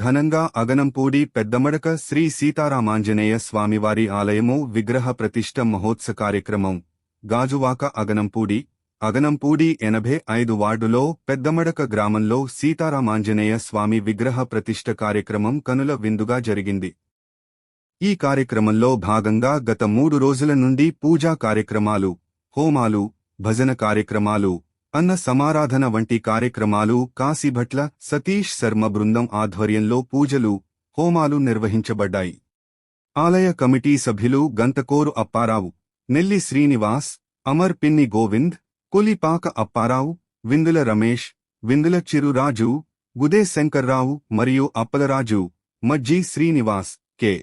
ఘనంగా అగనంపూడి పెద్దమడక శ్రీ సీతారామాంజనేయ స్వామివారి ఆలయము విగ్రహ ప్రతిష్ఠ మహోత్సవ కార్యక్రమం గాజువాక అగనంపూడి 85 వార్డులో పెద్దమడక గ్రామంలో సీతారామాంజనేయ స్వామి విగ్రహ ప్రతిష్ఠ కార్యక్రమం కనుల విందుగా జరిగింది. ఈ కార్యక్రమంలో భాగంగా గత 3 రోజుల నుండి పూజా కార్యక్రమాలు, హోమాలు, భజన కార్యక్రమాలు, అన్న సమారాధన వంటి కార్యక్రమాలు కాశీభట్ల సతీష్ శర్మ బృందం ఆధ్వర్యంలో పూజలు, హోమాలు నిర్వహించబడ్డాయి. ఆలయ కమిటీ సభ్యులు గంతకోరు అప్పారావు, నెల్లి శ్రీనివాస్, అమర్ పిన్ని గోవింద్, కులిపాక అప్పారావు, విందుల రమేష్, విందుల చిరురాజు, గుదే శంకర్రావు మరియు అప్పలరాజు, మజ్జి శ్రీనివాస్, కె.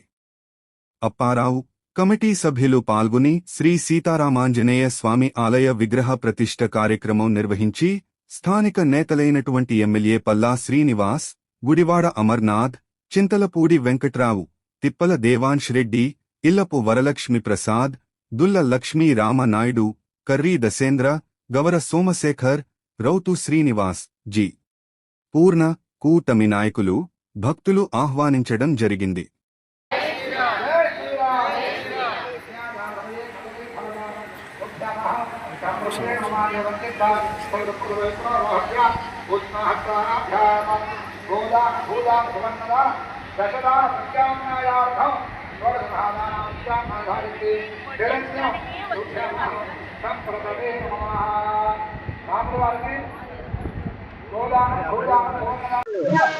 అప్పారావు కమిటీ సభ్యులు పాల్గొని శ్రీ సీతారామాంజనేయ స్వామి ఆలయ విగ్రహ ప్రతిష్ఠ కార్యక్రమం నిర్వహించి స్థానిక నేతలైనటువంటి ఎమ్మెల్యే పల్లా శ్రీనివాస్, గుడివాడ అమర్నాథ్, చింతలపూడి వెంకట్రావు, తిప్పల దేవాంశ్ రెడ్డి, ఇల్లపు వరలక్ష్మి ప్రసాద్, దుల్ల లక్ష్మీ రామనాయుడు, కర్రీ దసేంద్ర, గవర సోమశేఖర్, రౌతు శ్రీనివాస్, జి. పూర్ణ, కూటమి నాయకులు, భక్తులు ఆహ్వానించడం జరిగింది.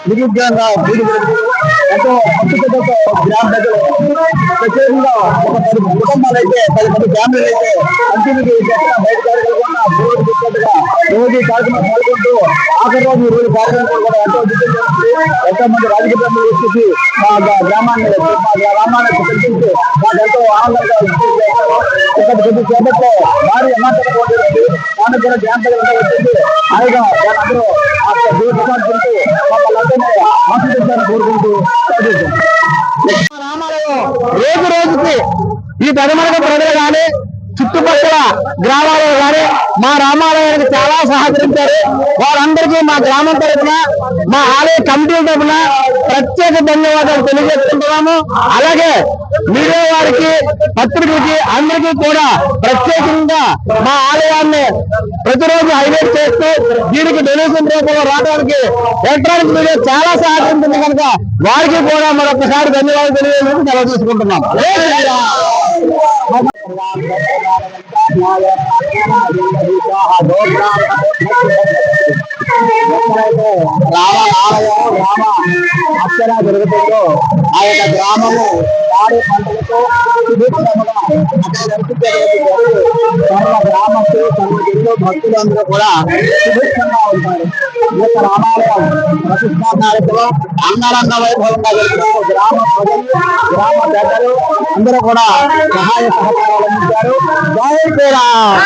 నిరుద్యోగంగా ఎంతో అద్భుతంగా గ్రామ ప్రజలు ప్రత్యేకంగా ఒక 10 కుటుంబాలు అయితే 10 ఫ్యామిలీలు అయితే కంటిన్యూగా బయట జరగకుండా రోజు కార్యక్రమం పాల్గొంటూ ఆఖరి రోజు రోజు కార్యక్రమం కూడా ఎంతో ఎంతో మంది రాజకీయ ప్రముఖులు వచ్చేసి మా గ్రామాన్ని కల్పించి మాకు ఎంతో ఆనందంగా కొద్ది సేపట్లో భారీ అమాంతరం దానికి కూడా గ్రామ ప్రజలు వచ్చింది. అలాగే అందరూ రోజు రోజుకి ఈ పెదమడక ప్రజలు కానీ చుట్టుపక్కల గ్రామాలలో కానీ మా రామాలయానికి చాలా సహకరించారు. వారందరికీ మా గ్రామం తరఫున, మా ఆలయ కమిటీ తరఫున ప్రత్యేక ధన్యవాదాలు తెలియజేసుకుంటున్నాము. అలాగే మీడియా వారికి, పత్రికలకి అందరికీ కూడా ప్రత్యేకంగా మా ఆలయాన్ని ప్రతిరోజు హైలైట్ చేస్తూ దీనికి డొనేషన్ రూపంలో రావడానికి ఎలక్ట్రానిక్ మీడియా చాలా సహకరించింది కనుక వారికి కూడా మరొకసారి ధన్యవాదాలు తెలియజేసి సెలవు తీసుకుంటున్నాం. ఎక్కడైతే రామ ఆలయం రామ అర్చన జరుగుతుందో ఆ యొక్క గ్రామము పాడి పంటలతో సుభిక్షముగా గ్రామస్తులు సన్నిధిలో భక్తులందరూ కూడా సుభిక్షంగా ఉంటారు. ఈ యొక్క రామాలయం ప్రతిష్టా కార్యక్రమం అంగరంగ వైభవంగా జరుగుతూ గ్రామ ప్రజలు, గ్రామ పెద్దలు అందరూ కూడా సహాయ సహకారాలు అందించారు. జై శ్రీరామ్.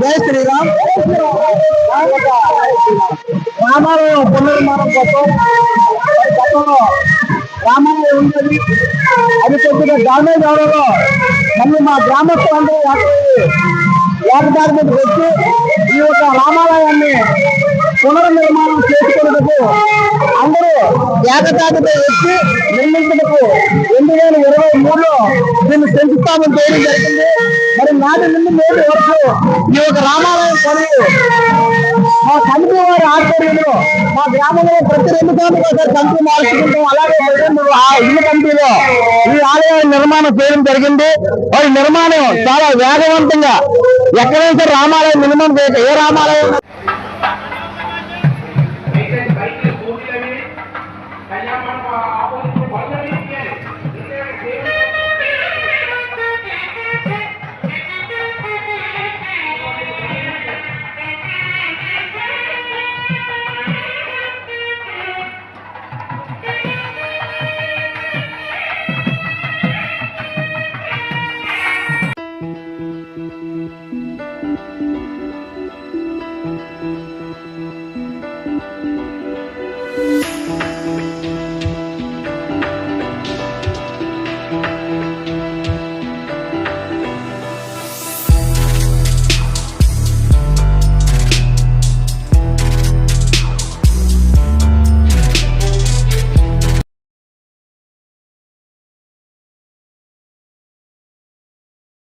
జై శ్రీరామ్. రామాలయం పునర్నిర్మాణం కోసం గతంలో రామాలయం ఉండేది, అది కొద్దిగా డ్యామేజ్ అవడంలో మళ్ళీ మా గ్రామస్తులందరూ ఏకదారి మీదకి వచ్చి ఈ యొక్క రామాలయాన్ని పునర్నిర్మాణం చేసుకునేందుకు అందరూ ఏకతాటిపై వచ్చి నిర్మించేందుకు 2023లో దీన్ని శంకుస్థాపన చేయడం జరిగింది. మరి నాటి నుండి నేటి వరకు ఈ యొక్క రామాలయం పనులు మా కమిటీ వారి ఆధ్వర్యంలో మా గ్రామంలో ప్రతి 2 సంవత్సరాలు కమిటీ మార్చుకుంటాం. అలాగే ఇల్లు కమిటీలో ఈ ఆలయ నిర్మాణం చేయడం జరిగింది. వారి నిర్మాణం చాలా వేగవంతంగా ఎక్కడైతే రామాలయం నిర్మాణం ఏ రామాలయం